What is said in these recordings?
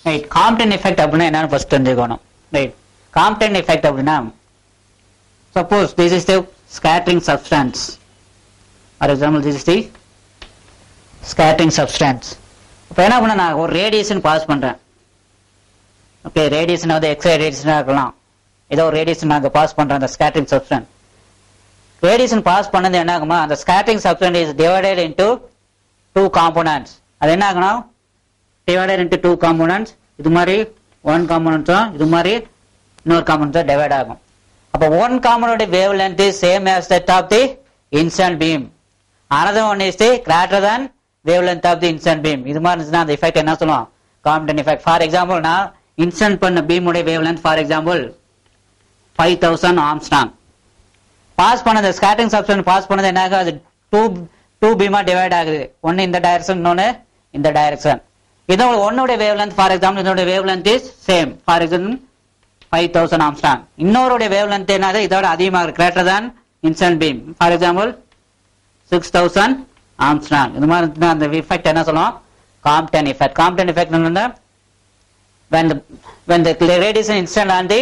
Right. Compton effect அப்படின்னா என்னன்னு first தெரிஞ்சுக்கணும். ரைட். காம்ப்டன் எஃபெக்ட் அப்படின்னா suppose this is the scattering substance. For example this is the scattering substance. இப்போ என்ன பண்ண நான் ஒரு ரேடியேஷன் பாஸ் பண்றேன். ஓகே, ரேடியேஷன் வந்து எக்ஸ்ரே ரேடியேஷனாக இருக்கலாம். ஏதோ ஒரு ரேடியேஷன் நாங்கள் பாஸ் பண்றோம் அந்த ஸ்கேட்டரிங் சப்ஸ்டன்ஸ். ரேடியேஷன் பாஸ் பண்ணது என்ன ஆகுமா, அந்த scattering substance is divided into two components. அது என்ன ஆகணும், டிவைடட் இன்டு டூ காம்போனன்ட்ஸ். இது மாதிரி ஒன் காம்போனன்ட்ஸும் இது மாதிரி இன்னொரு காம்போனன்ட்ஸும் டிவைட் ஆகும். அப்போ one component wave length is same as that of the incident beam. Another one is the greater than wavelength of the incident beam. இது மாதிரி இருந்துச்சுன்னா அந்த எஃபெக்ட் என்ன சொல்லுவோம், காம்ப்டன் எஃபெக்ட். ஃபார் எக்ஸாம்பிள் நான் இன்சிடென்ட் பண்ண பீம் உடைய wavelength for example 5000 angstrom. Pass பண்ணது ஸ்கேட்டரிங் சப்ஸ்டன்ஸ் பாஸ் பண்ணது என்ன ஆகுது, அது டூ பீமா டிவைட் ஆகுது. ஒன்னு இந்த டைரக்ஷன், இன்னொன்னு இந்த டைரக்ஷன். இதோட ஒன்னுடைய வேவ் லென்த் ஃபார் எக்ஸாம்பிள் இதோட wavelength is same, for example 5000 angstrom. இன்னொருடைய வேவ் லென்த் என்னது, இதோட அதிகமாக கிரேட்டர் தான் incident beam, for example 6000 angstrom. இது மாதிரி அந்த எஃபெக்ட் என்ன சொல்லுவோம், காம்ப்டன் எஃபெக்ட். காம்ப்டன் எஃபெக்ட் என்னன்னா when the radiation incident on the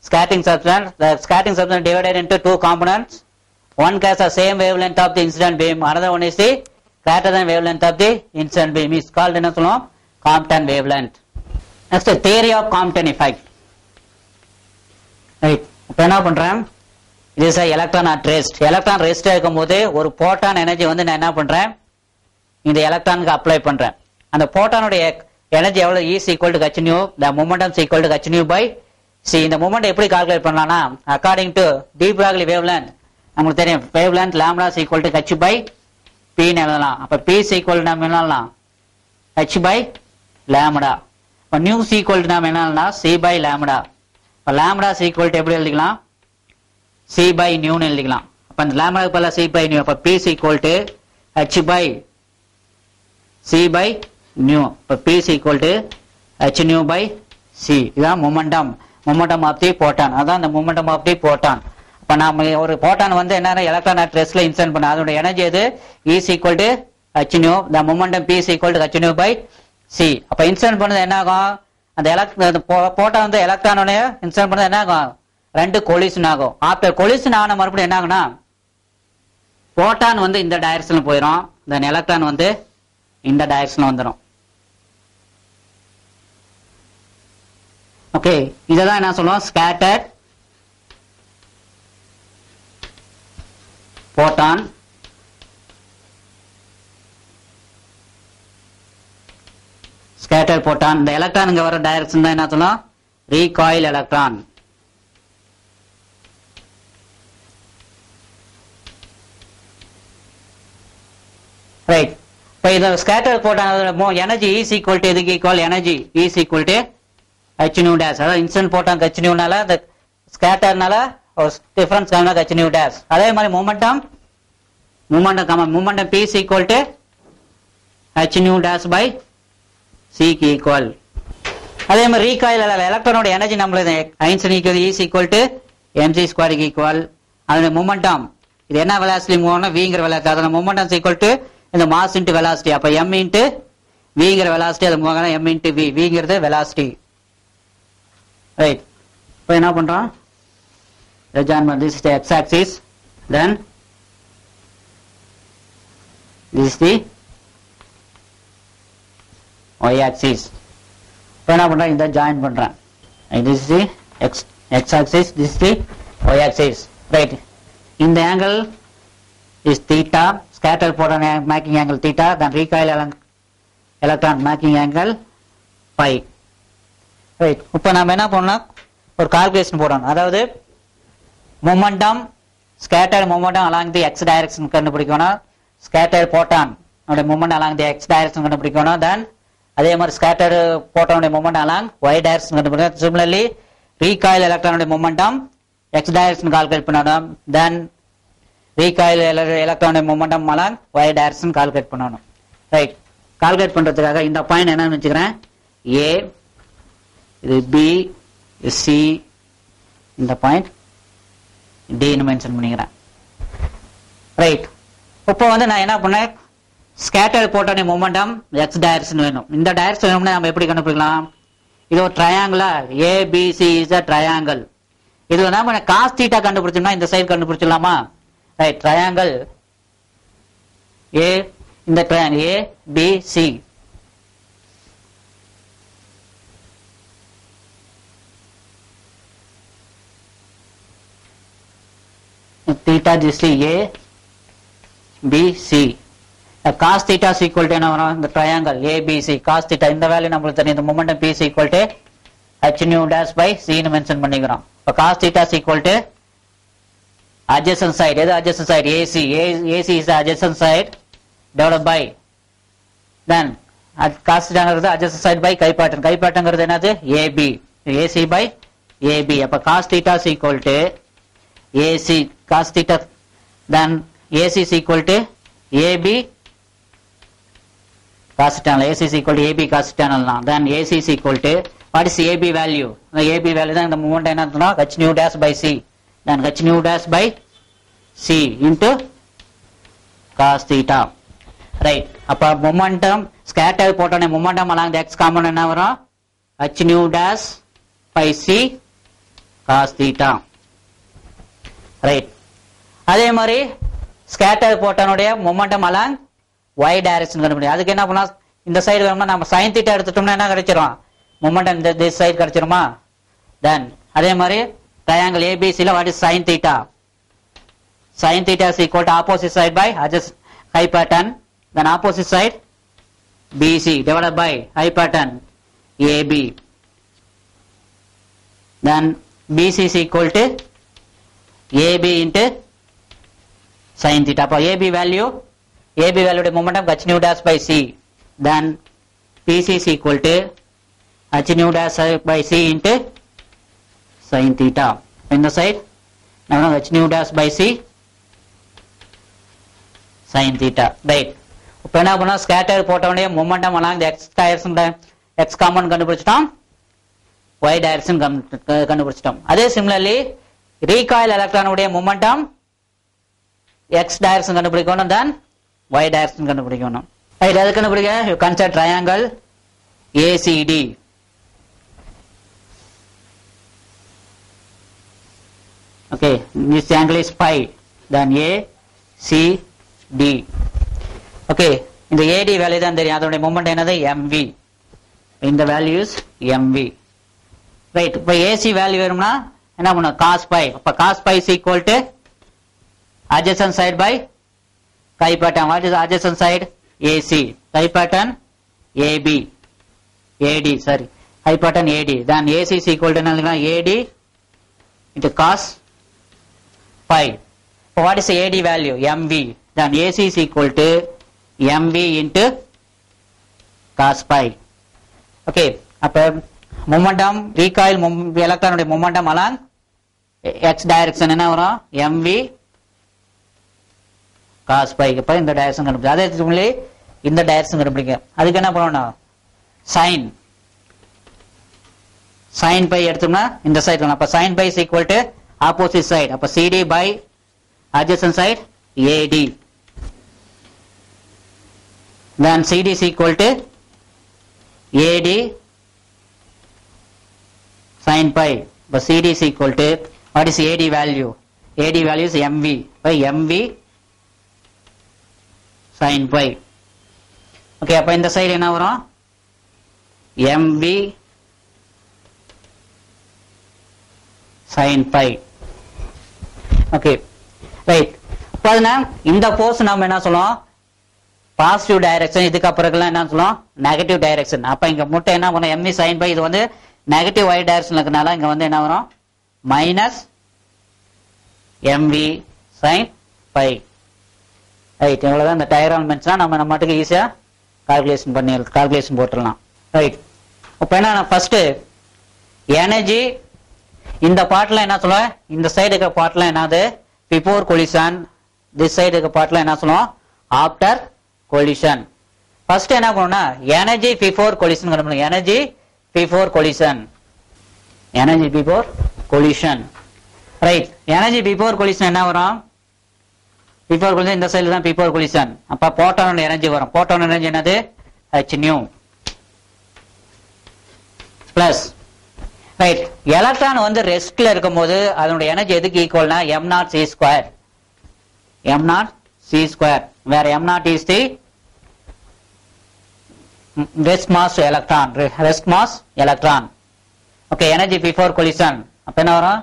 scattering substance divided into two components. One has the same wavelength of the incident beam, another one is the greater than wavelength of the incident beam, is called என்ன சொல்லுவோம், Compton wavelength. Next, theory of Compton effect. Right. இப்போ என்ன பண்றேன், இது sir electron at rest. Electron rest இருக்கும்போது ஒரு போட்டான் energy வந்து நான் என்ன பண்றேன், இந்த எலக்ட்ரானுக்கு அப்ளை பண்றேன். அந்த போட்டானுடைய எனர்ஜி எவ்வளவு, E is equal to h nu, the momentum is equal to h nu by c. இந்த மூமெண்ட் எப்படி கால்குலேட் பண்ணலாம்னா, according to de Broglie wavelength நமக்கு தெரியும், wavelength lambda is equal to h by p ன்னு எழுதலாம். அப்ப p is equal to நாம என்ன எழுதலாம், h by லாம்டா. அப்ப nu is equal to நாம என்ன எழுதலாம், c by லாம்டா. அப்ப லாம்டா is equal to எப்படி எழுதிக்கலாம், c by nu ன்னு எழுதிக்கலாம். அப்ப அந்த லாம்டாக்கு பதிலா c by nu. அப்ப p is equal to h by c by nu. இப்போ p is equal to h nu by c. இதான் மொமெண்டம் ஆஃப் தி போட்டான். அதான் அந்த மொமெண்டம் ஆஃப் தி போட்டான். இப்போ நாம ஒரு போட்டான் வந்து என்ன எலக்ட்ரான் அட் ரெஸ்ட்ல இன்சிடென்ட் பண்ண, அதோட எனர்ஜி எது, E is equal to h nu, the momentum p is equal to h nu by c. அப்ப இன்சிடென்ட் பண்ணது என்ன ஆகும், அந்த போட்டான் வந்து எலக்ட்ரானோட இன்சிடென்ட் பண்ணது என்ன ஆகும், ரெண்டு கொலிஷன் ஆகும். ஆஃப்டர் கொலிஷன் ஆன மறுபடியும் என்ன ஆகுனா, போட்டான் வந்து இந்த டைரக்ஷன்ல போயிடும், தென் எலக்ட்ரான் வந்து இந்த டைரக்ஷன்ல வந்துடும். ஓகே, இததான் என்ன சொல்லுவோம், ஸ்கேட்டர்ட் போட்டான். ஸ்கேட்டர்ட் போட்டான். இந்த எலக்ட்ரான் இங்க வர டைரக்ஷன் தான் என்ன சொல்லுவோம், ரீகாயில் எலக்ட்ரான். ரைட். இப்போ இந்த ஸ்கேட்டர் போட்டான் எனர்ஜி இஸ் ஈக்குவல் டு எதுக்கு equal, energy is equal to h nu dash. அதாவது இன்சிடென்ட் போட்டான் h nu னால, அந்த ஸ்கேட்டர்னால ஒரு டிஃபரன்ஸ் காரணம் h nu dash. அதே மாதிரி momentum p is equal to h nu dash by c க்கு ஈக்குவல். அதே மாதிரி ரீகாயில் எலக்ட்ரானோட எனர்ஜி நம்மளுக்கு Einstein equal E is equal to mc square க்கு ஈக்குவல். அதோட மொமெண்டம் இது என்ன வெலாசிட்டி மூவ் ஆனா vங்கிற வெலாசிட்டி, அதோட மொமெண்டம் is equal to இந்த மாஸ் இன்டு வெலாசிட்டி. அப்ப m இன்டு vங்கிற வெலாசிட்டி, அது மூவ் ஆனா m இன்டு v, vங்கிறது வெலாசிட்டி. ரைட். இப்போ என்ன பண்றோம், this is the x axis, then this is the y axis. இப்போ என்ன பண்றேன், இந்த ஜாயின் பண்றேன். this is the x axis, this is the y axis. Right. இந்த angle is theta, scatter photon making angle theta, then recoil electron making angle phi. Right. இப்போ நாம என்ன பண்ணலாம், ஒரு கால்குலேஷன் போடணும். அதாவது momentum, scatter momentum along the x direction கண்டுபிடிக்கணும். Scatter photon moment along the x direction கண்டுபிடிக்கணும். தென் அதே மாதிரி ஸ்கேட்டர் போட்டானுடைய மொமெண்ட் அலாங் ஒய் டைரக்ஷன் கண்டுபிடிக்கணும். சிமிலர்லி ரீகாயில் எலக்ட்ரானுடைய மொமெண்டம் எக்ஸ் டைரக்ஷன் கால்குலேட் பண்ணணும். தென் ரீகாயில் எலக்ட்ரானுடைய momentum along y direction calculate பண்ணணும். ரைட். கால்குலேட் பண்றதுக்காக இந்த பாயிண்ட் என்னன்னு வச்சுக்கிறேன், ஏ, இது பி, இது சி, இந்த பாயிண்ட் டின்னு மென்ஷன் பண்ணிக்கிறேன். ரைட். இப்போ வந்து நான் என்ன பண்ணேன், ஸ்கேட்டர் போட்டோட மொமெண்டம் எக்ஸ் டைரக்ஷன் வேணும். இந்த டைரக்ஷன் வேணும்னா நம்ம எப்படி கண்டுபிடிக்கலாம், இது ஒரு ட்ரையாங்குலா ஏபிசி இஸ் அ ட்ரையாங்கிள். இது நம்ம காஸ் தீட்டா கண்டுபிடிச்சோம்னா இந்த சைடு கண்டுபிடிச்சிடலாமா? ரைட், ட்ரையாங்கிள் ஏ, இந்த triangle ABC theta this is A B C. Cos theta is equal to என்ன வரும்? இந்த triangle ABC cos theta இந்த வேல்யூ நமக்கு தெரியும். இந்த momentum P is equal to h nu dash by C னு mention பண்ணிக்கிறோம். இப்ப cos theta is equal to adjacent side. எது adjacent side? AC. AC is the adjacent side divided by then cos theta ங்கிறது adjacent side by கைப்பாட்டன். கைப்பாட்டன்ங்கிறது என்னது? AB. AC by AB. அப்ப cos theta is equal to AC cos theta, then AC is equal to AB cos theta. AC is equal to AB cos theta. Then AC is equal to what is AB value? The AB value then the moment enna h nu dash by C. Then h nu dash by C into cos theta. Right. அப்ப momentum scatter போட்டோனே momentum along the x component என்ன வரும்? h nu dash by C cos theta. Right. அதே மாதிரி scatter போட்டனுடைய momentum along y direction கண்டுபிடிக்கும். அதுக்கு என்ன பண்ணா இந்த சைடு வேணும்னா நம்ம sin θ எடுத்துட்டோம்னா என்ன கிடைச்சிரும்? மொமெண்டம் இந்த திஸ் சைடு கிடைச்சிருமா? தென் அதே மாதிரி ட்ரையாங்கிள் ABC ல what is sin θ? sin θ is equal to opposite side by adjacent hypotenuse, then opposite side BC divided by hypotenuse AB, then BC is equal to AB into sin theta. அப்ப AB value உடைய momentum h nu dash by C, then PC is equal to h nu dash by C into sin theta. இந்த side நம்ம h nu dash by C sin theta. Right. இப்ப என்ன பண்ணா scatter போட்டவனே momentum along the x direction x component கண்டுபிடிச்சிட்டோம், y direction கண்டுபிடிச்சிட்டோம். அதே similarly recoil electron உடைய momentum x direction கண்டுபிடிக்கணும், then y direction கண்டுபிடிக்கணும். ரைட், அது கண்டுபிடிக்க you consider triangle ACD. Okay, this angle is phi, then ACD. Okay, இந்த AD value தான் தெரியும். அதோட மொமெண்ட் என்னது? mv. இந்த வேல்யூ இஸ் mv. ரைட், இப்போ AC வேல்யூ வேணும்னா என்ன பண்ண? cos pi. அப்ப cos pi is equal to adjacent side by கைப்பாட்டன். what is adjacent side? AC. கைப்பாட்டன் AB AD sorry கைப்பாட்டன் AD. then AC is equal to என்ன? AD into cos pi. so what is the AD value? mv. then AC is equal to mv into cos pi. okay, அப்ப momentum recoil electron உடைய momentum along x direction என்ன வரும்? mv cos pi. அப்ப இந்த direction கண்டுபிடிக்க. அதே மாதிரி இந்த டைரக்ஷன் கண்டுபிடிக்க. அதுக்கு என்ன பண்ணணும்? sin pi எடுத்தோம்னா இந்த சைடு வரணும். அப்ப sin pi is equal to opposite side. அப்ப CD by adjacent side AD. then CD is equal to AD sin pi. but CD is equal to what is AD value? AD value is mv by mv sin pi. okay, அப்ப இந்த side என்ன வரும்? mv sin pi. okay, right. அப்ப இந்த force நாம என்ன சொல்லுவோம்? Positive direction. இதுக்கு அப்புறம் என்ன சொல்லுவோம்? Negative direction. அப்ப இங்க முட்டை என்ன பண்ணும்? mv sin pi. இது வந்து நெகட்டிவ் y டைரக்ஷன்ல இருக்கனால இங்க வந்து என்ன வரும்? Minus mv sin pi. Right, இவ்வளவுதான். இந்த டயக்ராம் மென்ஷனா நம்ம மட்டுக்கு ஈஸியா கால்குலேஷன் போட்டுடலாம். ரைட், இப்ப என்ன ஃபர்ஸ்ட் எனர்ஜி இந்த பார்ட்ல என்ன சொல்லுவேன்? இந்த சைடு இருக்க பார்ட்ல என்னது? Before collision. திஸ் சைடு இருக்க பார்ட்ல என்ன சொல்லுவோம்? After collision. ஃபர்ஸ்ட் என்ன பண்ணணும்னா எனர்ஜி பிஃபோர் கொலிஷன் கண்டுபிடிக்கணும். Energy before collision. Energy before collision. Right, energy before collision என்ன வரும்? பிஃபோர் கொலிஷன் இந்த சைடுல தான் பிஃபோர் கொலிஷன். அப்ப போட்டானோட எனர்ஜி வரும். போட்டானோட எனர்ஜி என்னது? h nu. Plus right electron வந்து ரெஸ்ட்ல இருக்கும்போது அதனுடைய எனர்ஜி எதுக்கு ஈக்குவல்னா m0c². m0c², where m0 is the rest mass electron. Okay, energy before collision. அப்ப என்ன வரும்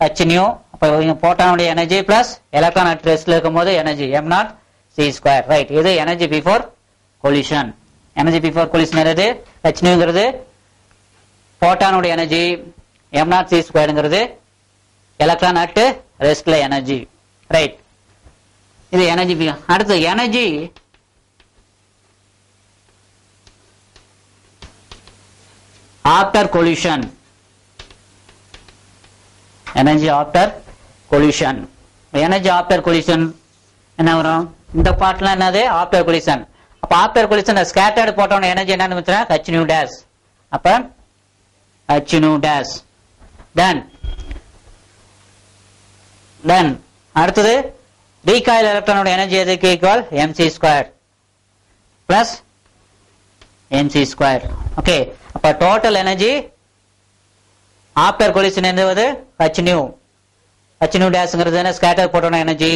h nu. அப்ப போட்டானுடைய எனர்ஜி பிளஸ் எலக்ட்ரான் அட் ரெஸ்ட்ல இருக்கும்போது எனர்ஜி m0c². ரைட், இது energy before collision. Energy before collision என்னது? h nuங்கிறது போட்டானுடைய எனர்ஜி, m0c²ங்கிறது எலக்ட்ரான் அட் ரெஸ்ட்ல எனர்ஜி. ரைட், இது எனர்ஜி. அடுத்து energy after collision. Energy after collision. Energy after collision என்ன வரும்? இந்த பார்ட்ல என்னது? After collision. அப்ப ஆஃப்டர் கொலிஷன் ஸ்கேட்டர்டு போட்டோன எனர்ஜி என்னன்னு h nu dash. அப்ப h nu dash. then அடுத்தது recoil எலக்ட்ரானோட எனர்ஜி எதுக்கு equal? mc² plus mc². Okay, அப்ப டோட்டல் எனர்ஜி ஆஃப்டர் கொலிஷன் என்னது? h nu. h nu dash scatter போட்டோன எனர்ஜி.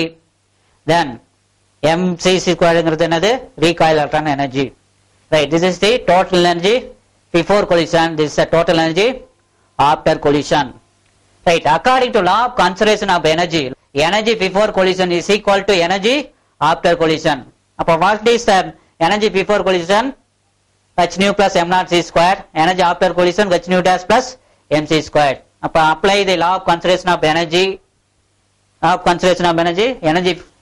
then mc²ங்கிறது என்னது? recoil electron energy. Right, this is the total energy before collision. This is the total energy after collision. Right, according to law of conservation of energy, energy before collision is equal to energy after collision. அப்ப what is the energy before collision? h nu plus m0c². energy after collision h nu dash plus mc². அப்ப apply the law of conservation of energy.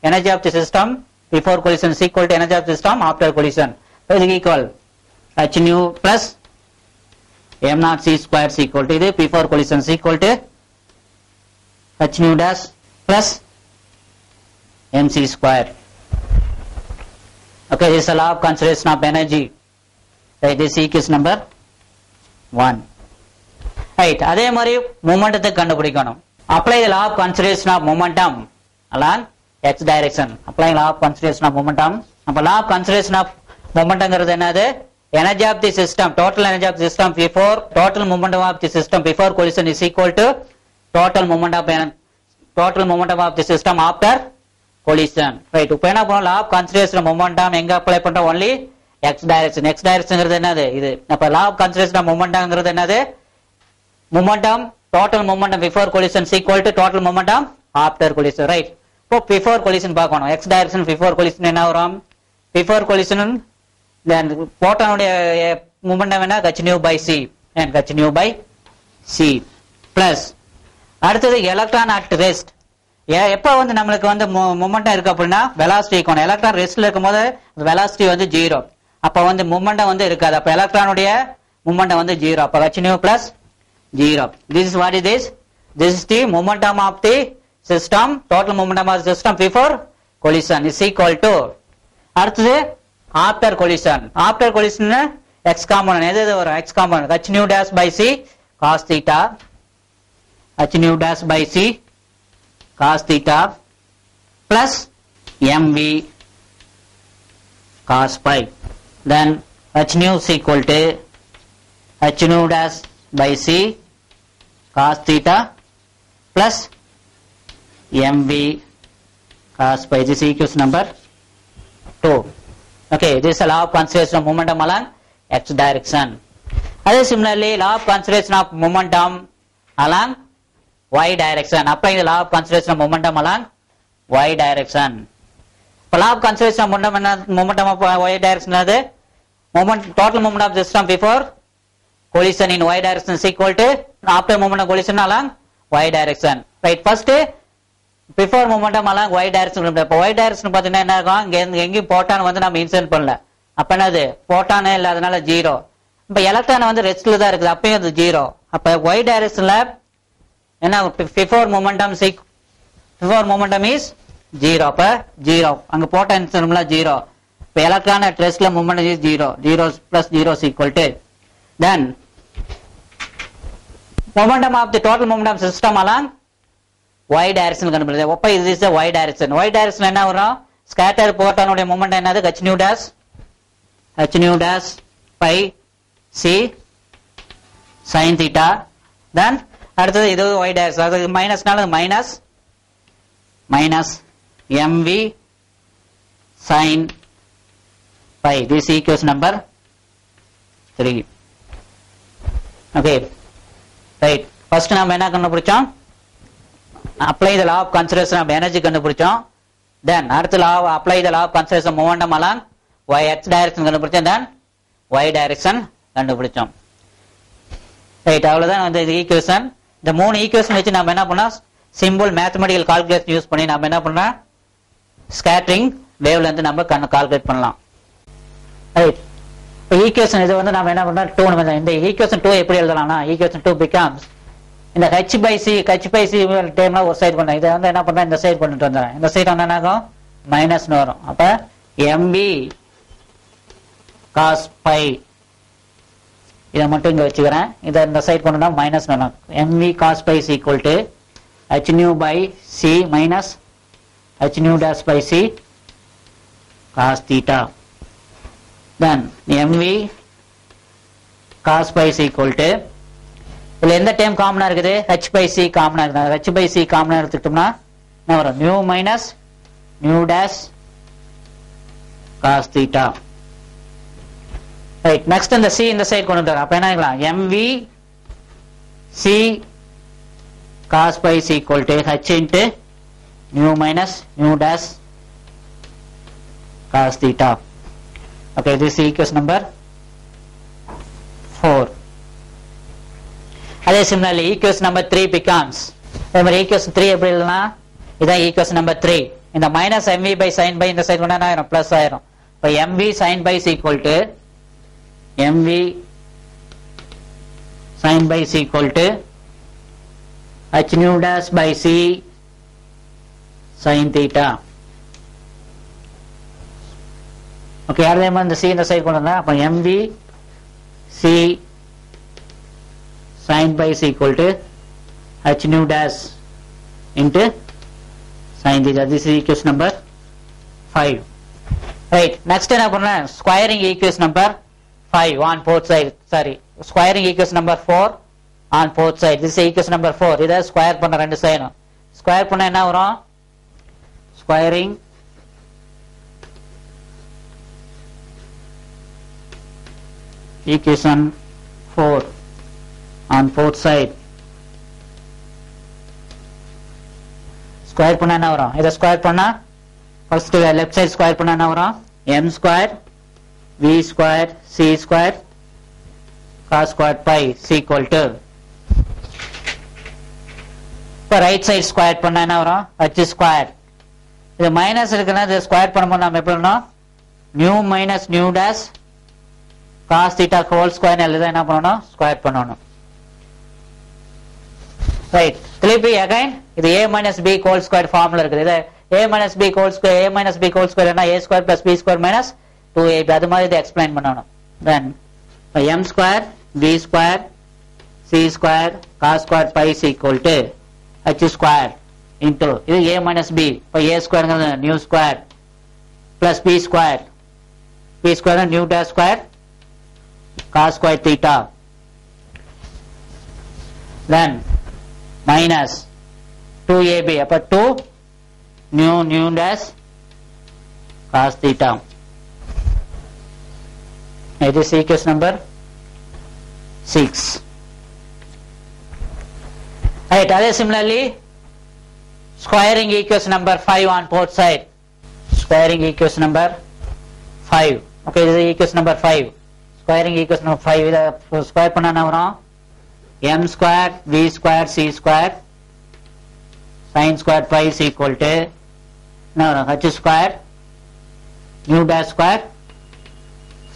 Energy of the system before collision is equal to energy of the system after collision. So it is equal h nu plus m0c² is equal to இது before collision is equal to h nu dash plus mc². Okay, this is the law of conservation of energy. Right, this is number 1. Right, அதே மாதிரி மொமெண்டத்தை கண்டுபிடிக்கணும். Apply the law of conservation of momentum along x direction. Apply law of conservation of momentum. அப்ப law of conservation of momentumங்கிறது என்னது? Energy of the system, total energy of the system before, total momentum of the system before collision is equal to total momentum of the system after collision. Right, இப்ப என்ன பண்ணோம்? law of conservation of momentum எங்க apply பண்றோம்? only x direction. x directionங்கிறது என்னது? இது. அப்ப law of conservation of momentumங்கிறது என்னது? momentum, total momentum before collision is equal to total momentum after collision. Right, இப்போ before collision பார்க்கணும். x direction before collision என்ன வரும்? before collision then போட்டானுடைய momentum என்ன? h nu by c. and h nu by c plus அடுத்தது electron at rest. எப்ப வந்து நம்மளுக்கு வந்து மொமெண்டம் இருக்கு அப்படின்னா வெலாசிட்டி ஈக்குவல். எலக்ட்ரான் ரெஸ்ட்ல இருக்கும்போது வெலாசிட்டி வந்து 0. அப்ப வந்து மொமெண்டம் வந்து இருக்காது. அப்ப எலக்ட்ரானுடைய மொமெண்டம் வந்து 0. அப்ப h nu plus 0. This is what it is. This is the momentum of the system. Total momentum of the system before collision is equal to அடுத்தது after collision. After collision x component எது வரும்? x component h nu dash by c cos theta. h nu dash by c cos theta plus mv cos phi. Then h nu is equal to h nu dash by c cos theta plus mv cos phi. This is equation number 2. Okay, this is the law of conservation of momentum along x direction. Other similarly, law of conservation of momentum along y direction. Applying the law of conservation of momentum along y direction. Law of conservation of momentum of y direction is the total momentum of the system before collision in y direction is equal to after momentum collision along y direction. Right, first before momentum along y direction. இப்போ y direction பார்த்தீங்கன்னா என்ன இருக்கும்? எங்கேயும் போட்டான் வந்து நம்ம இன்சென்ட் பண்ணல. அப்ப என்னது? போட்டானே இல்ல, அதனால 0. இப்ப எலக்ட்ரான் வந்து ரெஸ்ட்ல தான் இருக்குது, அப்பயும் அது 0. அப்ப y directionல என்ன? before momentum is 0. அப்ப 0 அங்க போட்ட இன்சென்ட்ல 0. இப்ப electron at ரெஸ்ட்ல momentum is 0. 0 plus 0 is equal to then momentum of the total momentum system along y direction கண்டுபிடிச்சது. அப்ப இது is y direction. y direction என்ன வரும்? ஸ்கேட்டர் போட்டானுடைய மொமெண்டம் என்னது? h nu dash by c sin theta. Then அடுத்தது இது y dash, அது மைனஸ்னால minus mv sin pi. This is equation number 3. Okay, right. First நாம என்ன கண்டுபிடிச்சோம்? Apply the law of conservation of energy கண்டுபிடிச்சோம். Then அடுத்த law apply the law of conservation of momentum along y-x direction கண்டுபிடிச்சோம். Then y direction கண்டுபிடிச்சோம். Right, அவ்வளவுதான் வந்து இது ஈக்குவேஷன். இந்த 3 ஈக்குவேஷன் வச்சு நம்ம என்ன பண்ணோம், சிம்பிள் மேத்தமெட்டிக்கல் கால்குலேஷன் யூஸ் பண்ணி நம்ம என்ன பண்ணலாம், ஸ்கேட்டரிங் வேவ்ல இருந்து நம்ம கால்குலேட் பண்ணலாம். ரைட், இப்போ ஈக்குவேஷன் இது வந்து நம்ம என்ன பண்ணோம் 2. இந்த ஈக்குவேஷன் 2 எப்படி எழுதலாம்னா, ஈக்குவேஷன் 2 becomes இந்த h/c டைம்ல ஒரு சைடு பண்ண, இதை வந்து என்ன பண்றேன், இந்த சைடு பண்ணிட்டு வந்துடுறேன். இந்த சைடு வந்து என்ன ஆகும், மைனஸ்னு வரும். அப்ப mv cos pi இதை மட்டும் இங்க வச்சுக்கிறேன். இதை இந்த சைடு பண்ணா மைனஸ் வரும். mv cos pi is equal to h nu by c minus h nu dash by c cos theta. Then mv cos pi is equal to, இதுல எந்த டைம் காமனா இருக்குது, h by c காமனா இருக்குது. h by c காமனா எடுத்துக்கிட்டோம்னா என்ன வரும், nu minus nu dash cos theta. Right, next இந்த c இந்த சைடு கொண்டு வர, அப்ப என்ன ஆகலாம், mv c cos pi is equal to h into nu minus nu dash cos theta. Okay, this is equation number 4. அதே similarly equation number 3 becomes, remember equation 3 எப்படி எழுதனா, இதான் equation number 3. இந்த minus mv by sin by இந்த side கொண்டா ஆயிரும், plus ஆயிரும். இப்போ mv sin by is equal to mv sin by is equal to h nu dash by c sin theta. Okay, அதே மாதிரி இந்த c இந்த சைடு கொண்டு வந்தா, அப்ப mv c sin pi is equal to h nu dash into sin theta. This is equation number 5. Right, next என்ன பண்ணலாம், squaring equation number 5 on both sides. Sorry, squaring equation number 4 on both sides. This is equation number 4. இதை square பண்ண ரெண்டு சைடும் square பண்ண என்ன வரும், squaring equation 4 on both side. Square பண்ண என்ன வரும், இதை ஸ்கொயர் பண்ணா ஃபர்ஸ்ட் லெஃப்ட் சைடு ஸ்கொயர் பண்ண என்ன வரும், m square v square c square cos square pi is equal to, இப்போ ரைட் சைடு ஸ்கொயர் பண்ண என்ன வரும், h square. இது மைனஸ் இருக்குன்னா இது ஸ்கொயர் பண்ணும்போது நம்ம எப்படி பண்ணணும், new minus new dash cos theta whole square எழுத என்ன பண்ணணும், ஸ்கொயர் பண்ணணும். ரைட், திருப்பி அகைன் இது a minus b whole square formula இருக்குது. இது a minus b whole square, a minus b whole square என்ன, a square plus b square minus 2ab, அது மாதிரி இதை எக்ஸ்பிளைன் பண்ணணும். then m square v square c square cos square pi is equal to h square into இது a minus b, இப்போ a square new square plus b square new dash square cos square theta. then minus 2ab, அப்ப 2 new dash cos theta. It is equation number 6. Right, other similarly squaring equation number 5 on both side. Squaring equation number 5. Okay, this is equation number 5. Squaring equation number 5 இத square பண்ணா என்ன வரும், m square v square c square sin square pi is equal to என்ன வரும், h square new dash square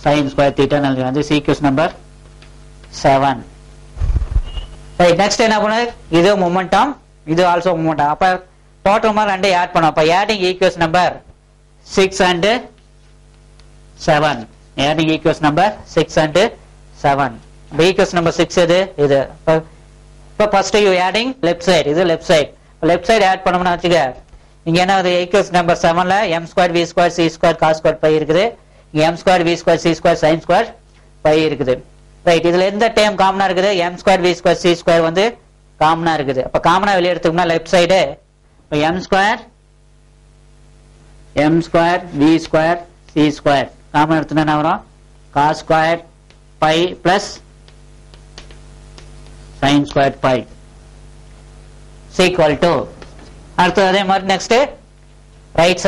sin square theta. This is equation number 7. Right, next என்ன பண்ணு, இது momentum, இது ஆல்சோ மொமெண்டம். அப்ப டோட்டல் மாதிரி ரெண்டே ஆட் பண்ணோம். அப்ப adding equation number 6 and 7. Adding equation number 6 and 7. Equation number 6 இது இது. இப்போ first you adding left side, இது left side. Left side add பண்ணோம்னா வச்சுக்க, இங்க என்ன ஈக்குவேஷன் நம்பர் 7ல m square v square c square cos square pi இருக்குது. m square v square c square sin square pi இருக்குது. ரைட். இதுல எந்த டேம் காமனா இருக்குது? m square v square c square வந்து காமனா இருக்குது. அப்ப காமனா வெளிய எடுத்துக்கோம்னா left side m square v square c square காமனா எடுத்துனா என்ன வரும்? cos square pi plus sin square pi is equal to அடுத்து அதே மாதிரி next right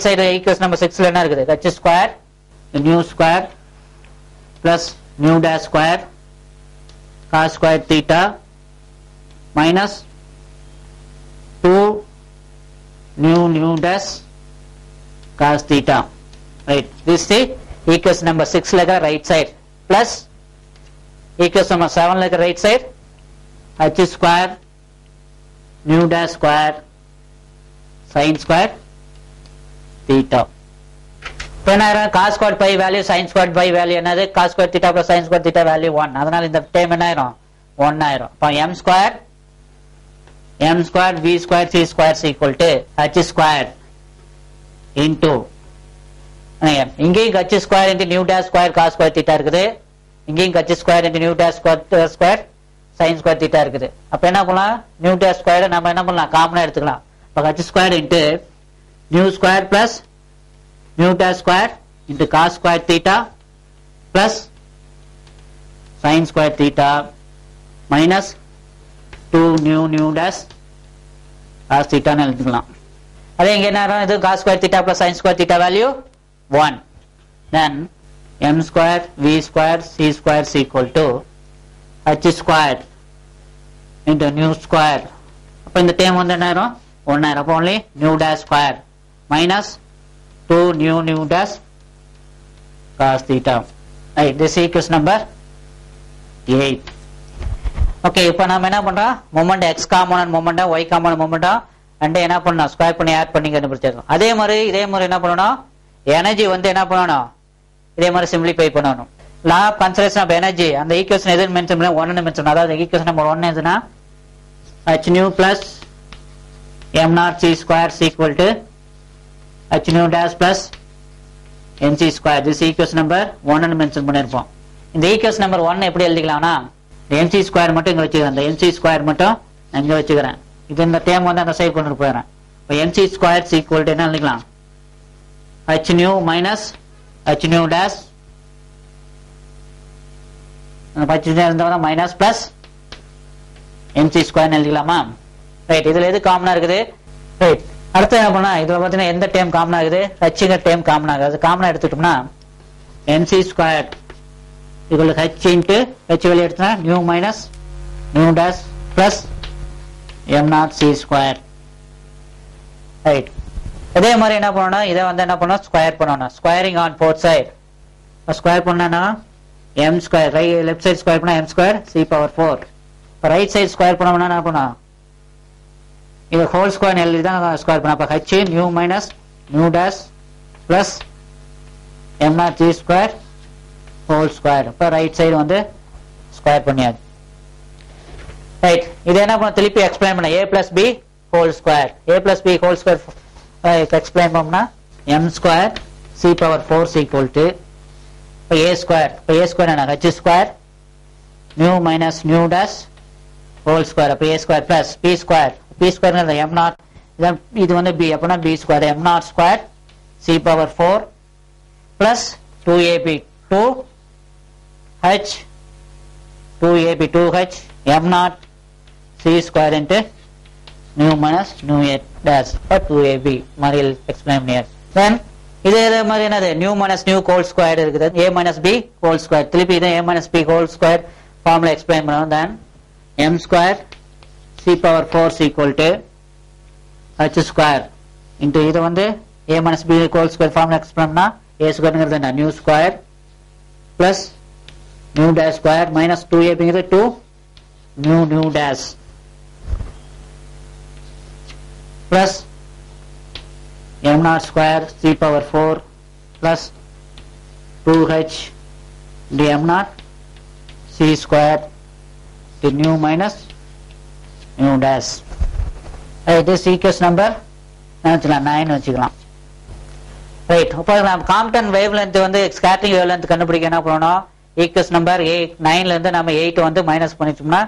side equation number 6ல என்ன இருக்குது? h square nu square plus nu dash square cos square theta minus 2 nu dash cos theta. Right, this is equation number 6 ல இருக்கிற right side plus equation number 7 ல இருக்கிற right side h square nu dash square sin square theta. இப்போ cos square pi value sin square pi value என்னது? cos square theta plus sin square theta value 1. அதனால இந்த term என்ன ஆயிரும்? 1 ஆயிரும். அப்ப m square v square c square is equal to h square into இங்கேயும் h square into nu dash square cos square theta இருக்குது. இங்கேயும் h square into nu dash square sin square theta இருக்குது. அப்ப என்ன பண்ணலாம்? nu dash ஸ்கொயர் நம்ம என்ன பண்ணலாம்? காமனா எடுத்துக்கலாம். அப்ப h square into nu square plus nu dash square into cos square theta plus sin square theta minus 2 nu dash cos theta ன்னு எழுதிக்கலாம். அதே இங்க என்ன வரும்? இது cos square theta plus sin square theta value 1. Then m square v square c square is equal to h square into nu square. அப்ப இந்த term வந்து என்ன ஆயிரும்? 1 ஆயிரும். அப்ப only nu dash square minus 2 nu dash cos theta. Right, this is equation number 8. Okay, இப்போ நாம என்ன பண்றோம்? Moment x component moment y component moment and என்ன பண்ணணும்? ஸ்கொயர் பண்ணி ஆட் பண்ணி கண்டுபிடிச்சிடணும். அதே மாதிரி இதே மாதிரி என்ன பண்ணணும்? எனர்ஜி வந்து என்ன பண்ணணும்? இதே மாதிரி சிம்பிளிஃபை பண்ணணும். Law of conservation of energy அந்த ஈக்குவேஷன் எதுன்னு மென்ஷன் பண்ணா 1 ன்னு மென்ஷன். அதாவது ஈக்குவேஷன் நம்பர் 1 எதுனா h nu plus m naught c square is equal to h nu dash plus m c square. this equation number 1 ன்னு mention பண்ணிருப்போம். இந்த equation number 1 எப்படி எழுதிக்கலாம்னா m c ஸ்கொயர் மட்டும் இங்க வச்சுக்கிறேன். இந்த m c ஸ்கொயர் மட்டும் இங்க வச்சுக்கிறேன். இது இந்த டேர்ம் வந்து அந்த சைடு கொண்டு போறேன். இப்போ m c square is equal to என்ன எழுதிக்கலாம்? h nu minus h nu dash minus plus mc square எழுதிக்கலாமா? ரைட். இதுல எது காமனா இருக்குது? ரைட். அடுத்து என்ன பண்ணா இதுல பாத்தீங்கன்னா எந்த டேர்ம் காமனா இருக்குது? ஹ்ங்கிற டேர்ம் காமனா இருக்குது. அது காமனா எடுத்துட்டோம்னா mc square equal to h into h வெளிய எடுத்தா nu minus nu dash plus m naught c square. Right. இதே மாதிரி என்ன பண்ணணும்? இதை வந்து என்ன பண்ணணும்? ஸ்கொயர் பண்ணணும். Squaring on both side. Square பண்ணா m square left side square பண்ணா m ஸ்கொயர் c பவர் 4. இப்போ ரைட் சைடு ஸ்கொயர் பண்ணோம்னா என்ன பண்ணணும்? இது ஹோல் ஸ்கொயர் எழுதி தான் ஸ்கொயர் பண்ண. அப்போ h nu minus nu dash plus m naught c square whole square. இப்போ ரைட் சைடு வந்து ஸ்கொயர் பண்ணியாது. ரைட். இது என்ன பண்ண? திருப்பி எக்ஸ்பிளைன் பண்ண a plus b whole square. a plus b whole square explain பண்ணோம்னா m square c power 4 is equal to இப்போ a square. இப்போ a ஸ்கொயர் என்ன? h square nu minus nu dash whole square. அப்போ a square plus b square. b square m not இது வந்து b. அப்போனா b square m naught square c power 4 plus 2ab 2h 2h m not c square into nu minus nu dash or 2ab மாதிரி explain பண்ணியார். தென் இதே மாதிரி என்னது? nu minus nu whole square இருக்குது. a minus b whole square. திருப்பி இதை a minus b whole square formula explain பண்ணுவோம். தென் m square c power 4 is equal to h square into இது வந்து a minus b whole square formula explain பண்ணா a ஸ்கொயர்ங்கிறது என்ன? nu square plus nu dash square minus 2ab 2 nu dash plus m naught square c power 4 plus 2h dm naught c square to nu minus nu dash. This equation number 9 வச்சுக்கலாம். Right. இப்போ நம்ம Compton wave length வந்து scattering wave length கண்டுபிடிக்க என்ன பண்ணணும்? Equation number 9ல இருந்து நம்ம 8 வந்து மைனஸ் பண்ணிட்டோம்னா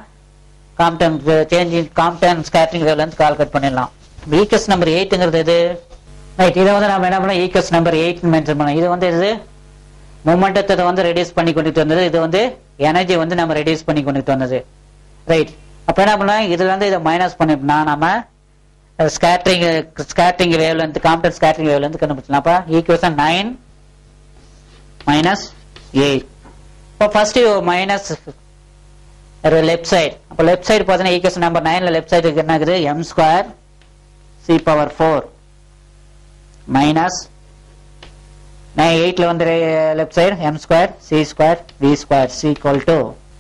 Compton change in Compton scattering வேவ்ல இருந்து கால்குலேட் பண்ணிடலாம். ஈக்குவேஷன் நம்பர் 8ங்கிறது இது ரைட். இதை வந்து நம்ம என்ன பண்ணலாம், ஈக்குவேஷன் நம்பர் 8 மென்ஷன் பண்ணலாம். இது வந்து இது மொமெண்டத்தை வந்து ரெடியூஸ் பண்ணி கொண்டுட்டு வந்தது, இது வந்து எனர்ஜி வந்து நம்ம ரெடியூஸ் பண்ணி கொண்டுட்டு வந்தது ரைட். அப்ப என்ன பண்ணலாம், இதுல இருந்து இதை மைனஸ் பண்ணிட்டோம்னா நம்ம ஸ்கேட்டரிங் வேவ்ல இருந்து காம்ப்டன் ஸ்கேட்டரிங் வேவ்ல இருந்து கண்டுபிடிச்சலாம். அப்ப ஈக்குவேஷன் 9 மைனஸ் 8. இப்போ ஃபர்ஸ்ட் மைனஸ் லெஃப்ட் சைடு. அப்போ லெஃப்ட் சைடு பார்த்தீங்கன்னா ஈக்குவேஷன் நம்பர் 9ல லெஃப்ட் சைடுக்கு என்ன இருக்குது, m square c power 4 minus 8ல வந்து left side m square c square v square c equal to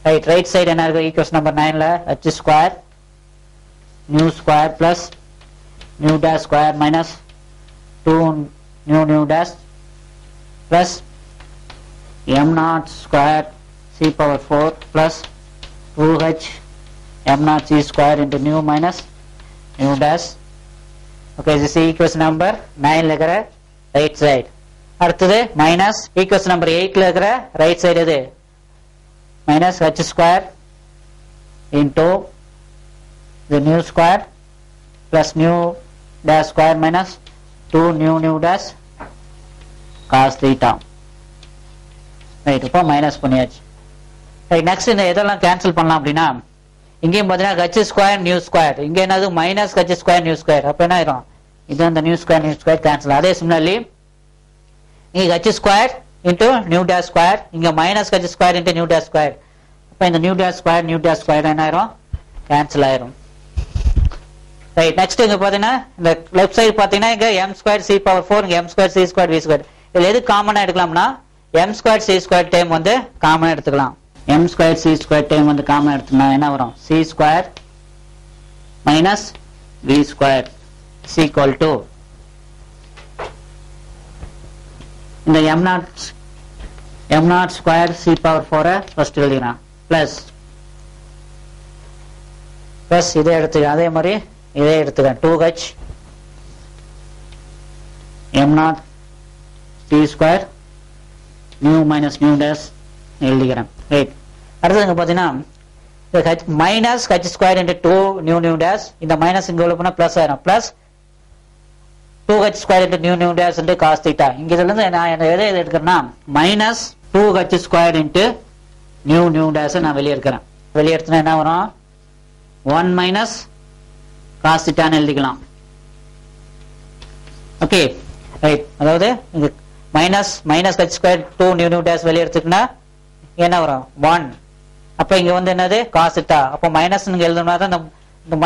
right. Right side என்ன இருக்கு, ஈக்குவேஷன் நம்பர் 9ல h square nu square plus nu dash square minus 2 nu dash plus m0 square c power 4 plus 2h m0 c square into new minus new dash. Okay, this is equation number 9 ல இருக்கிற right side. அடுத்தது minus equation number 8ல இருக்கிற right side இது minus h square into the new square plus new dash square minus 2 new dash cos theta. Right. இப்போ minus பண்ணியாச்சு. Next இந்த இதெல்லாம் cancel பண்ணலாம் அப்படின்னா இங்கேயும் பார்த்தீங்கன்னா ஹச் ஸ்கொயர் நியூ ஸ்கொயர், இங்க என்னது minus h square nu square. அப்ப என்ன ஆயிரும், இது அந்த நியூ ஸ்கொயர் கேன்சல். அதே சிமிலர்லி இங்க h square into nu dash square, இங்க minus h square into nu dash square. அப்ப இந்த நியூ டேஷ் ஸ்கொயர் என்ன ஆயிரும், கேன்சல் ஆயிரும் ரைட். நெக்ஸ்ட் இங்க பாத்தீங்கன்னா இந்த லெஃப்ட் சைடு பாத்தீங்கன்னா இங்க m ஸ்கொயர் c பவர் 4, இங்க m square c square v square. இதுல எது காமனா எடுக்கலாம்னா m square c square time வந்து காமனா எடுத்துக்கலாம். m square c square time வந்து காமன் எடுத்தோம்னா என்ன வரும், c square minus v square is equal to இந்த m0 square c power 4 first எழுதிக்கலாம் பிளஸ் இதை எடுத்துக்கலாம். அதே மாதிரி இதை எடுத்துக்கலாம் 2h m0 c square new minus new dash எழுதிக்கிறேன் ரைட். அடுத்தது பாத்தீங்கன்னா minus h square into 2 nu dash, இந்த மைனஸ் இங்க உள்ள போனா பிளஸ் ஆயிரும் plus 2h square into nu dash into cos theta. இங்க இதுல இருந்து நான் எதை எடுக்கிறேன்னா minus 2h square into nu dash நான் வெளியே எடுக்கிறேன். வெளியே எடுத்தா என்ன வரும், 1 மைனஸ் காஸ் தீட்டான்னு எழுதிக்கலாம். Okay right. அதாவது இங்க minus h square 2 nu dash வெளியே எடுத்துக்கினா என்ன வரும் 1. அப்ப இங்க வந்து என்னது காஸ் தீட்டா. அப்ப மைனஸ் நீங்க எழுதணும்னா தான் இந்த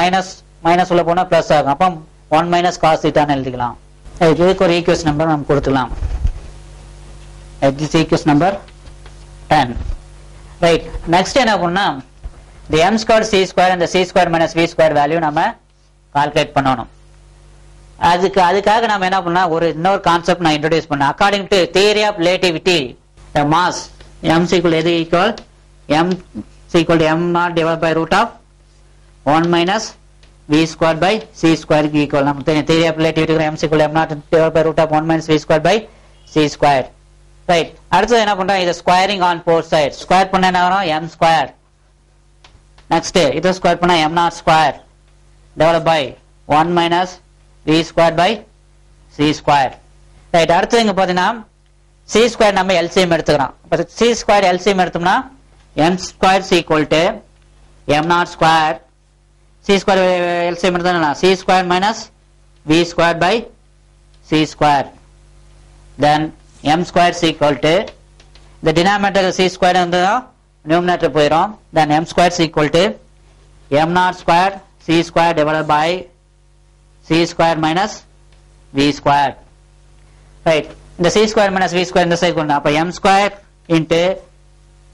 மைனஸ் உள்ள போனா பிளஸ் ஆகும். அப்ப 1 மைனஸ் காஸ் தீட்டான்னு எழுதிக்கலாம். இதுக்கு ஒரு ஈக்குவேஷன் நம்பர் நம்ம கொடுத்துக்கலாம். Equation number 10 right. நெக்ஸ்ட் என்ன பண்ணா இந்த m ஸ்கொயர் c ஸ்கொயர் இந்த c square minus v square value நம்ம கால்குலேட் பண்ணணும். அதுக்காக நம்ம என்ன பண்ணா இன்னொரு கான்செப்ட் நான் இன்ட்ரோடியூஸ் பண்ணேன். According to theory of relativity mass m equal எது equal m equal to m0 divided by root of 1 minus v squared by c square equal. நம்ம theory of relativity m equal to m0 divided by root of 1 minus v squared by c square right. அடுத்து என்ன பண்றோம், இத squaring on both side. Square பண்ணா என்ன வரும், m square. Next இத square பண்ணா m0 square divided by 1 minus v squared by c square right. அடுத்து இங்க பாத்தீங்கன்னா c ஸ்கொயர் நம்ம LCM எடுத்துக்கிறோம். அப்ப c ஸ்கொயர் LCM எடுத்தோம்னா m square is equal to m0 square c square LCM எடுத்தோம்னா c square minus v square by c square. then m square is equal to the denominator c square வந்து numerator போயிடும். then m square is equal to m0 square c square divided by c square minus v square right. இந்த c square minus v square இந்த side கொண்டு அப்ப m square into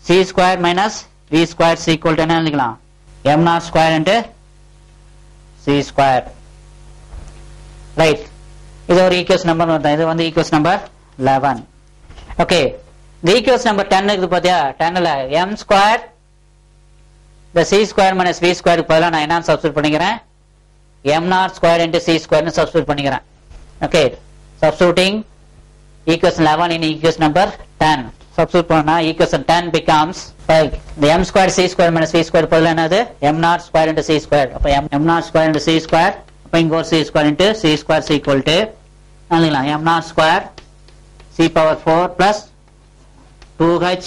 c square minus v square is equal to என்ன எழுதிக்கலாம், m0 square into c square right. இது ஒரு equation number வருது. இது வந்து ஈக்குவேஷன் நம்பர் 11. ஓகே, இந்த ஈக்குவேஷன் நம்பர் 10 இருக்குது பாத்தியா, 10ல m ஸ்கொயர் இந்த c ஸ்கொயர் மைனஸ் v ஸ்கொயருக்கு பதிலா நான் என்ன சப்ஸ்டிட்யூட் பண்ணிக்கிறேன், m0 ஸ்கொயர் இன்டு c ஸ்கொயர்னு சப்ஸ்டிட்யூட் பண்ணிக்கிறேன். Okay, substituting equation 11 in equation number 10. substitute பண்ணா equation 10 becomes 5. The m square c square minus v square பதிலா என்னது m naught square into c square. அப்ப m naught square into c square, அப்ப இங்க ஒரு c square into c square is equal to எழுதலாம் m naught square c power 4 plus 2h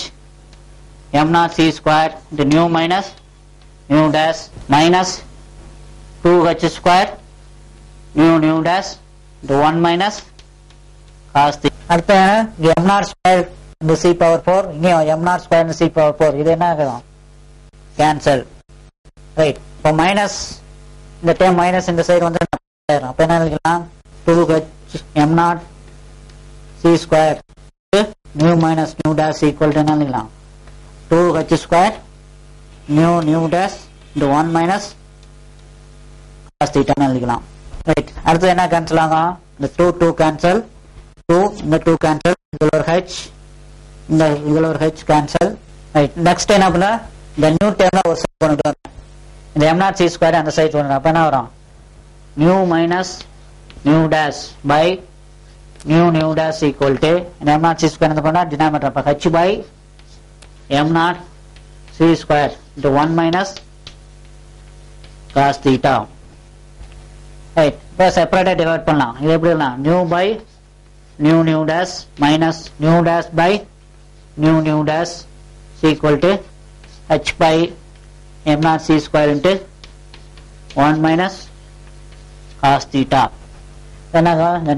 m naught c square into nu minus nu dash minus 2h square nu dash into 1 minus cos theta. அடுத்து m naught square into c power 4 இங்க m naught square into c power 4 இது என்ன ஆகும் cancel right. இப்போ minus இந்த term minus இந்த side வந்து அப்ப என்ன எழுதலாம் 2h m naught c square nu minus nu dash equal to என்ன எழுதலாம் 2h square nu dash into 1 minus cos theta ன்னு எழுதலாம் right. அடுத்து என்ன கேன்சல் ஆகும் இந்த 2 கேன்சல் 2 இந்த 2 கேன்சல் இதுல ஒரு h இந்த இதுல ஒரு h கேன்சல் ரைட். நெக்ஸ்ட் என்ன பண்ணா இந்த நியூ டேர்ம்ல ஒரு சைடு கொண்டு வரணும் இந்த m naught c square அந்த சைடு கொண்டு அப்ப என்ன வரும் nu minus nu dash by nu dash equal to இந்த m naught c square அந்த கொண்டா டினாமினேட்டர் அப்ப h by m naught c square into 1 minus cos theta right. இப்போ செப்பரேட்டா டிவைட் பண்ணலாம் இது எப்படி எழுதலாம் nu by nu dash minus nu dash by nu dash is equal to h by m naught c square into 1 minus cos theta. Then the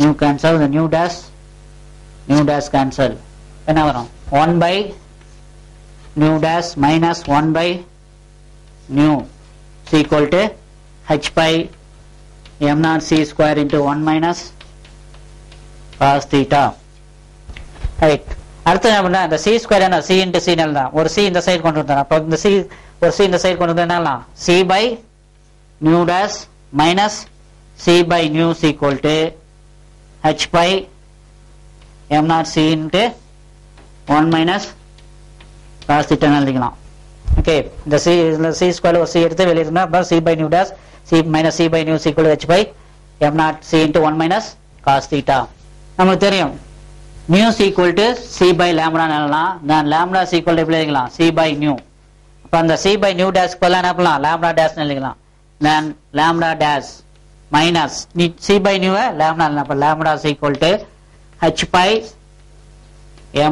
nu cancel, the nu dash cancel. Then 1 by nu dash minus 1 by nu is equal to h by m naught c square into 1 minus cos theta. Right. அடுத்து என்ன பண்ணா இந்த c square என்ன c into c னல்ல ஒரு c இந்த side கொண்டு வந்தா அப்ப இந்த c ஒரு c இந்த சைடு கொண்டு வந்தா என்னலாம் c by nu dash minus c by nu is equal to h by m naught c into 1 minus cos theta ன்னு எழுதிக்கலாம் ஓகே. இந்த c இந்த c ஸ்கொயர் ஒரு c எடுத்து வெளிய இருந்தா அப்ப c by nu dash c minus c by nu is equal to h by m naught c into 1 minus cos theta. நமக்கு தெரியும் mu is equal to c by lambda எழுதலாம். நான் lambda is equal to எப்படி எழுதலாம் c by nu. அப்ப அந்த c by nu dash பதிலா என்ன பண்ணலாம் lambda dash எழுதலாம். then lambda dash minus c by nu lambda அப்ப lambda is equal to h by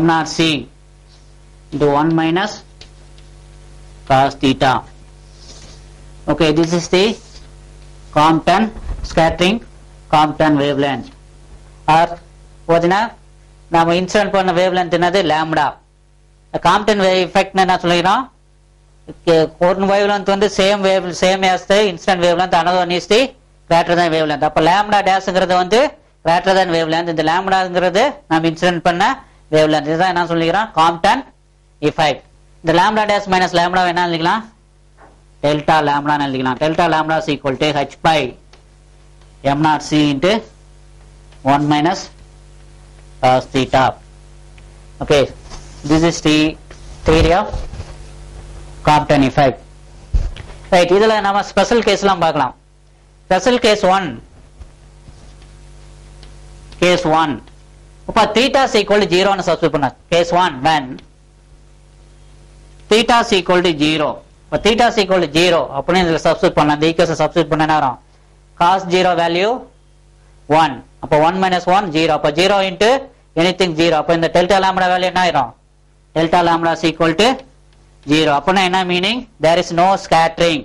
m naught c into 1 minus cos theta. Okay, this is the Compton scattering Compton wavelength or போதுனா நாம incident பண்ண wavelength என்னது lambda. Compton effect என்ன சொல்லிக்கிறோம் ஒரு wavelength வந்து same as the incident wavelength, another one is the greater than wavelength. அப்ப lambda டேஷ்ங்கிறது வந்து greater than wavelength, இந்த லாம்டாங்கிறது நாம இன்சிடென்ட் பண்ண வேவ்லென்த். இதுதான் என்ன சொல்லிக்கிறோம் காம்ப்டன் எஃபெக்ட். இந்த லாம்டா டேஷ் மைனஸ் லாம்டா என்ன எழுதிக்கலாம் டெல்டா லாம்டா எழுதிக்கலாம். Delta lambda is equal to h by m naught c into 1 minus cos theta. Okay, this is the theory of Compton effect. Right, இதுல நாம special கேஸ்லாம் பார்க்கலாம். Special case 1 அப்ப theta is equal to 0 னு substitute பண்ணா case 1 when theta is equal to 0 அப்ப theta is equal to 0 அப்படி இதுல சப்ஸ்டிட்யூட் பண்ணலாம். இந்த ஈக்குவேஷன் சப்ஸ்டிட்யூட் பண்ணா என்ன வரும் cos 0 வேல்யூ 1 அப்ப 1 minus 1 0 அப்ப 0 into anything 0 அப்ப இந்த delta lambda வேல்யூ என்ன ஆயிரும் delta lambda is equal to 0 அப்பனா என்ன meaning there is no scattering.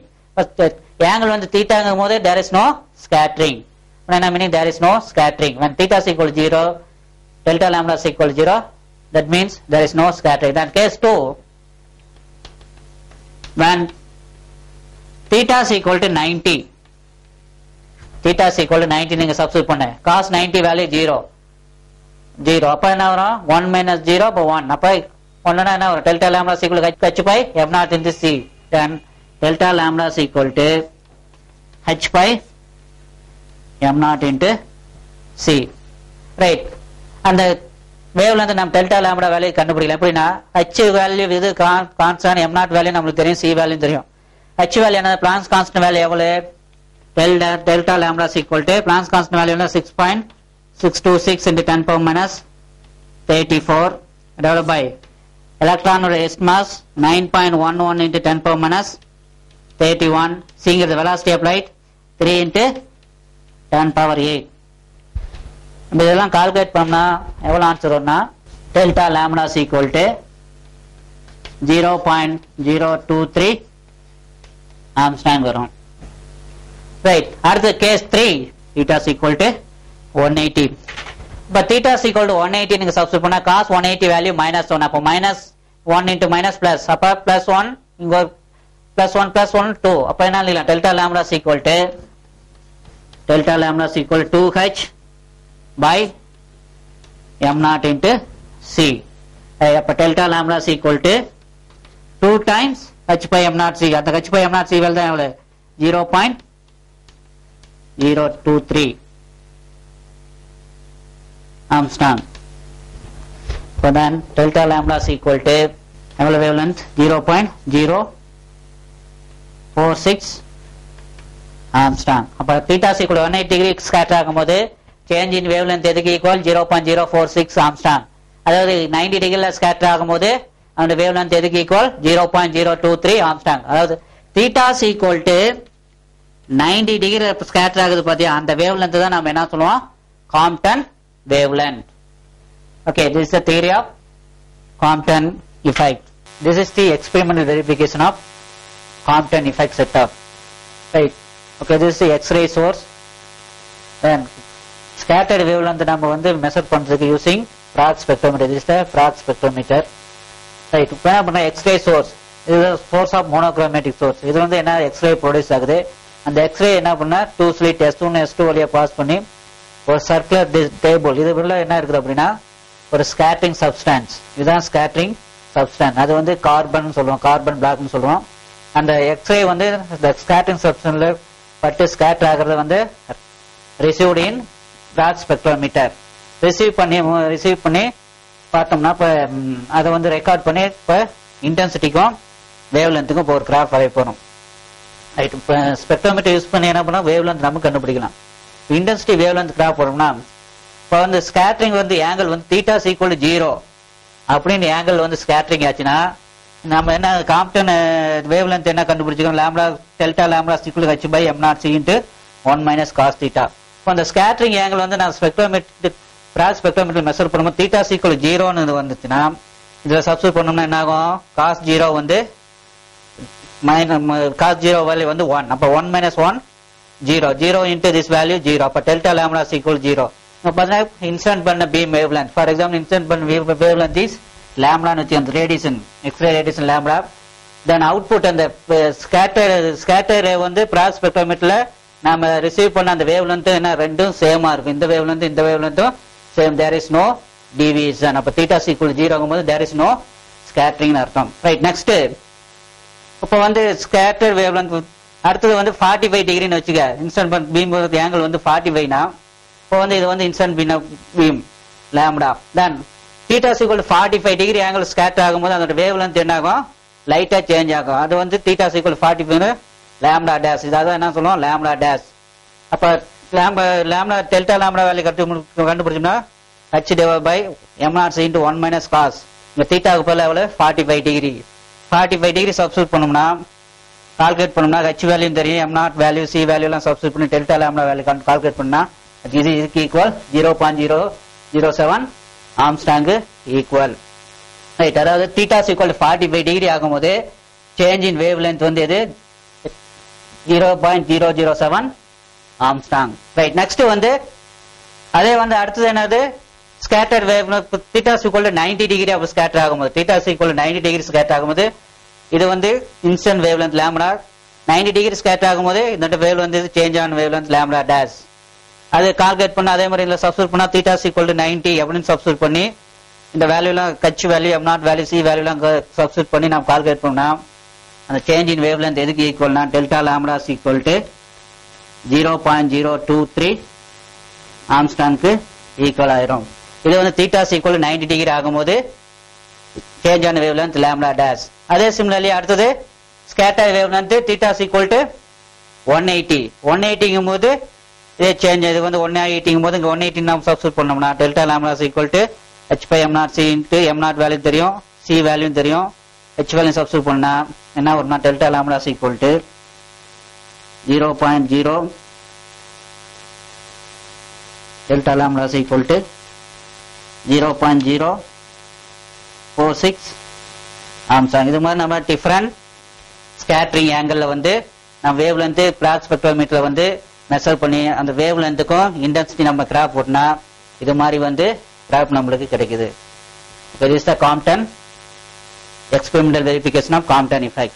angle வந்து thetaங்கும் போது there is no scattering. அப்பனா என்ன meaning there is no scattering. when theta is equal to 0 delta lambda is equal to 0 that means there is no scattering. then case 2 when theta is equal to 90 theta is equal to 90 நீங்க substitute பண்ண cos 90 value 0 அப்ப என்ன வரும் 1 minus 0 அப்ப 1 அப்ப 1 என்ன வரும் delta lambda is equal to h by m naught into c. then delta lambda is equal to h by m naught into c. right, அந்த வேவ்லென்த் நம்ம delta lambda வேல்யூ கண்டுபிடிக்கலாம். எப்படின்னா h வேல்யூ இது constant m naught value நமக்கு தெரியும், c value தெரியும். h value என்ன பிளான்க்ஸ் constant value எவ்வளவு delta lambda is equal to Planck's constant value 6.626 into 10 power minus 34 divided by electron s mass 9.11 into 10 power minus 31. Seeing the velocity of light 3 into 10 power 8. நம்ம இதெல்லாம் calculate பண்ணா எவ்வளவு answer வரும்னா delta lambda is equal to 0.023 Armstrong வரும். Right, அடுத்து case 3 theta is equal to 180. இப்ப theta is equal to 180 நீங்க substitute பண்ணா cos 180 வேல்யூ -1. அப்ப -1 into minus plus அப்ப +1 இங்க +1 +1 2. அப்ப என்ன எழுதலாம்? Delta lambda is equal to 2h by m0 into c. அப்ப delta lambda is equal to 2 times h by m0 c. அந்த h by m0 c value தான் எவ்வளவு? 0.023 Armstrong. So then delta lambda is equal to wavelength 0.046 Armstrong. அப்ப theta is equal to 180 degree scatter ஆகும்போது change in wavelength எதுக்கு equal? 0.046 Armstrong. அதாவது 90 டிகிரில scatter ஆகும்போது அந்த wavelength எதுக்கு equal? 0.023 ஆம்ஸ்டாங். அதாவது theta is equal to 90 degree scatter ஆகுது பாத்தியா, அந்த wavelength தான் நாம என்ன சொல்லுவோம்? Compton wavelength. Okay, this is the theory of Compton effect. This is the experimental verification of Compton effect setup. Right. Okay, this is the X-ray source. Then scattered wavelength நம்ம வந்து measure பண்றதுக்கு using Prague spectrometer. This is the Prague spectrometer. Right. இப்போ என்ன பண்ணா X-ray source. இது source of monochromatic source. இது வந்து என்ன X-ray produce ஆகுது. அந்த X-ray என்ன பண்ணா 2 slit S1 S2 வழியா பாஸ் பண்ணி ஒரு சர்க்குலர் டேபிள் இது உள்ள என்ன இருக்குது அப்படின்னா ஒரு ஸ்கேட்டரிங் சப்ஸ்டன்ஸ். இதுதான் ஸ்கேட்டரிங் சப்ஸ்டன்ஸ். அது வந்து கார்பன் சொல்லுவோம், கார்பன் பிளாக்னு சொல்லுவோம். அந்த எக்ஸ்ரே வந்து இந்த ஸ்கேட்டரிங் சப்ஸ்டன்ஸ்ல பட்டு ஸ்கேட்டர் ஆகிறது வந்து received in Bragg spectrometer. Receive பண்ணி பார்த்தோம்னா இப்போ அதை வந்து ரெக்கார்ட் பண்ணி இப்போ இன்டென்சிட்டிக்கும் வேவ் லென்த்துக்கும் இப்போ ஒரு கிராஃப் வரைய போகிறோம். ரைட், இப்போ ஸ்பெக்ட்ரோமீட்டர் யூஸ் பண்ணி என்ன பண்ணோம்? வேவ் லென்த் நம்ம கண்டுபிடிக்கலாம். இன்டென்சிட்டி வேவ் லென்த் கிராஃப் போறோம்னா இப்போ வந்து ஸ்கேட்டரிங் வந்து ஆங்கிள் வந்து θ is equal to 0 அப்படின்னு ஆங்கிள் வந்து ஸ்கேட்டரிங் ஆச்சுன்னா நம்ம என்ன காம்ப்டன் வேவ் லென்த் என்ன கண்டுபிடிச்சிக்கணும்? Lambda delta lambda is equal to h by m0 c into 1 minus cos θ. இப்போ அந்த ஸ்கேட்டரிங் ஆங்கிள் வந்து நான் ஸ்பெக்ட்ரோமீட்டர் பிராக் ஸ்பெக்ட்ரோமீட்டர் மெஷர் பண்ணும்போது θ is equal to 0 வந்துச்சுன்னா இதுல சப்ஸ்டிட்யூட் பண்ணோம்னா என்ன ஆகும்? cos 0 வந்து cos 0 வேல்யூ வந்து 1. அப்ப 1 minus 1 0 into this value 0. அப்ப delta lambda is equal 0. அப்ப இன்சிடென்ட் பண்ண beam wavelength, for example incident பண்ண wavelength is lambda னு அந்த radiation X-ray radiation lambda. then output அந்த ஸ்கேட்டர் வந்து பிராக் ஸ்பெக்ட்ரோமீட்டர்ல நாம ரிசீவ் பண்ண அந்த wavelength என்ன ரெண்டும் சேமா இருக்கும். இந்த wavelengthம் same, there is no deviation. அப்ப θ is equal to 0 ஆகும்போது there is no scattering அர்த்தம். ரைட், நெக்ஸ்ட் இப்போ வந்து ஸ்கேட்டர் வேவ்லென்த் அடுத்தது வந்து 45 டிகிரின்னு வச்சுக்க. இன்சிடென்ட் பண்ண பீம் ஆங்கிள் வந்து 45னா இப்போ வந்து இது வந்து incident beam lambda. Then θ is equal to 45 degree angle scatter ஆகும்போது அதோட வேவ்லென்த் என்ன ஆகும்? லைட்டா சேஞ்ச் ஆகும். அது வந்து θ is equal to 45 lambda dash. இதாவது என்ன சொல்லுவோம்? Lambda dash. அப்ப லாம்டா டெல்டா லாம்டா வேல்யூ கண்டுபிடிச்சோம்னா h divided by m0 c into 1 minus cos. இந்த θக்கு பதிலா எவ்வளவு? 45 டிகிரி. 45 டிகிரி சப்ஸ்டிட்யூட் பண்ணோம்னா கால்குலேட் பண்ணோம்னா h வேல்யூ தெரியும், m0 வேல்யூ c வேல்யூ எல்லாம் சப்ஸ்டிட்யூட் பண்ணி டெல்டா லாம்டா வேல்யூ கால்குலேட் பண்ணா இதுக்கு ஈக்குவல் 0.007 ஆம்ஸ்டாங் ஈக்குவல். ரைட், அதாவது θ is equal to 45 டிகிரி ஆகும்போது சேஞ்ச் இன் வேவ் லென்த் வந்து எது? 0.007 ஆம்ஸ்டாங். ரைட், நெக்ஸ்ட் வந்து அதே வந்து அடுத்தது என்னது? Scatter wave θ is equal to 90 degree அப்ப ஸ்கேட்டர் ஆகும்போது θ is equal to 90 degree scatter ஆகும்போது இது வந்து incident wavelength lambda. 90 degree scatter ஆகும்போது இந்த வேவ் வந்து சேஞ்ச் ஆன் வேவ் லென்த் லாம்டா டேஷ். அது கால்குலேட் பண்ண அதே மாதிரி இதுல சப்ஸ்டிட்யூட் பண்ணா θ is equal to 90 அப்படின்னு சப்ஸ்டிட்யூட் பண்ணி இந்த வேல்யூ எல்லாம் h value m0 value c value எல்லாம் சப்ஸ்டிட்யூட் பண்ணி நாம் கால்குலேட் பண்ணா அந்த சேஞ்ச் இன் வேவ் லென்த் எதுக்கு ஈக்குவல்னா delta lambda is equal to 0.023 ஆம்ஸ்டாங்க்கு ஈக்குவல் ஆயிரும். இது வந்து θ is equal to 90 டிகிரி ஆகும்போது சேஞ்ச் ஆன வேவ் லென்த் லாம்டா டேஷ். அதே சிமிலர்லி அடுத்தது scatter wavelength θ is equal to 180 போது இதே சேஞ்ச். இது வந்து 180 போது இங்க 180 நாம் சப்ஸ்டிட்யூட் பண்ணோம்னா delta lambda is equal to h by m0 c into m0 value தெரியும், c வேல்யூ தெரியும். h வேல்யூ சப்ஸ்டிட்யூட் பண்ணா என்ன வரும்னா delta lambda is equal to 0.0 delta lambda is equal to 0.046 ஆம்சாங். இது மாதிரி நம்ம டிஃபரண்ட் ஸ்கேட்டரிங் ஆங்கிள் வந்து நம்ம வேவ் லென்த் கிராஸ் ஸ்பெக்ட்ரோமீட்டர்ல வந்து மெஷர் பண்ணி அந்த வேவ் லென்த்துக்கும் இன்டென்சிட்டி நம்ம கிராஃப் போட்டோம்னா இது மாதிரி வந்து கிராஃப் நம்மளுக்கு கிடைக்குது. This is the Compton experimental verification of Compton effect.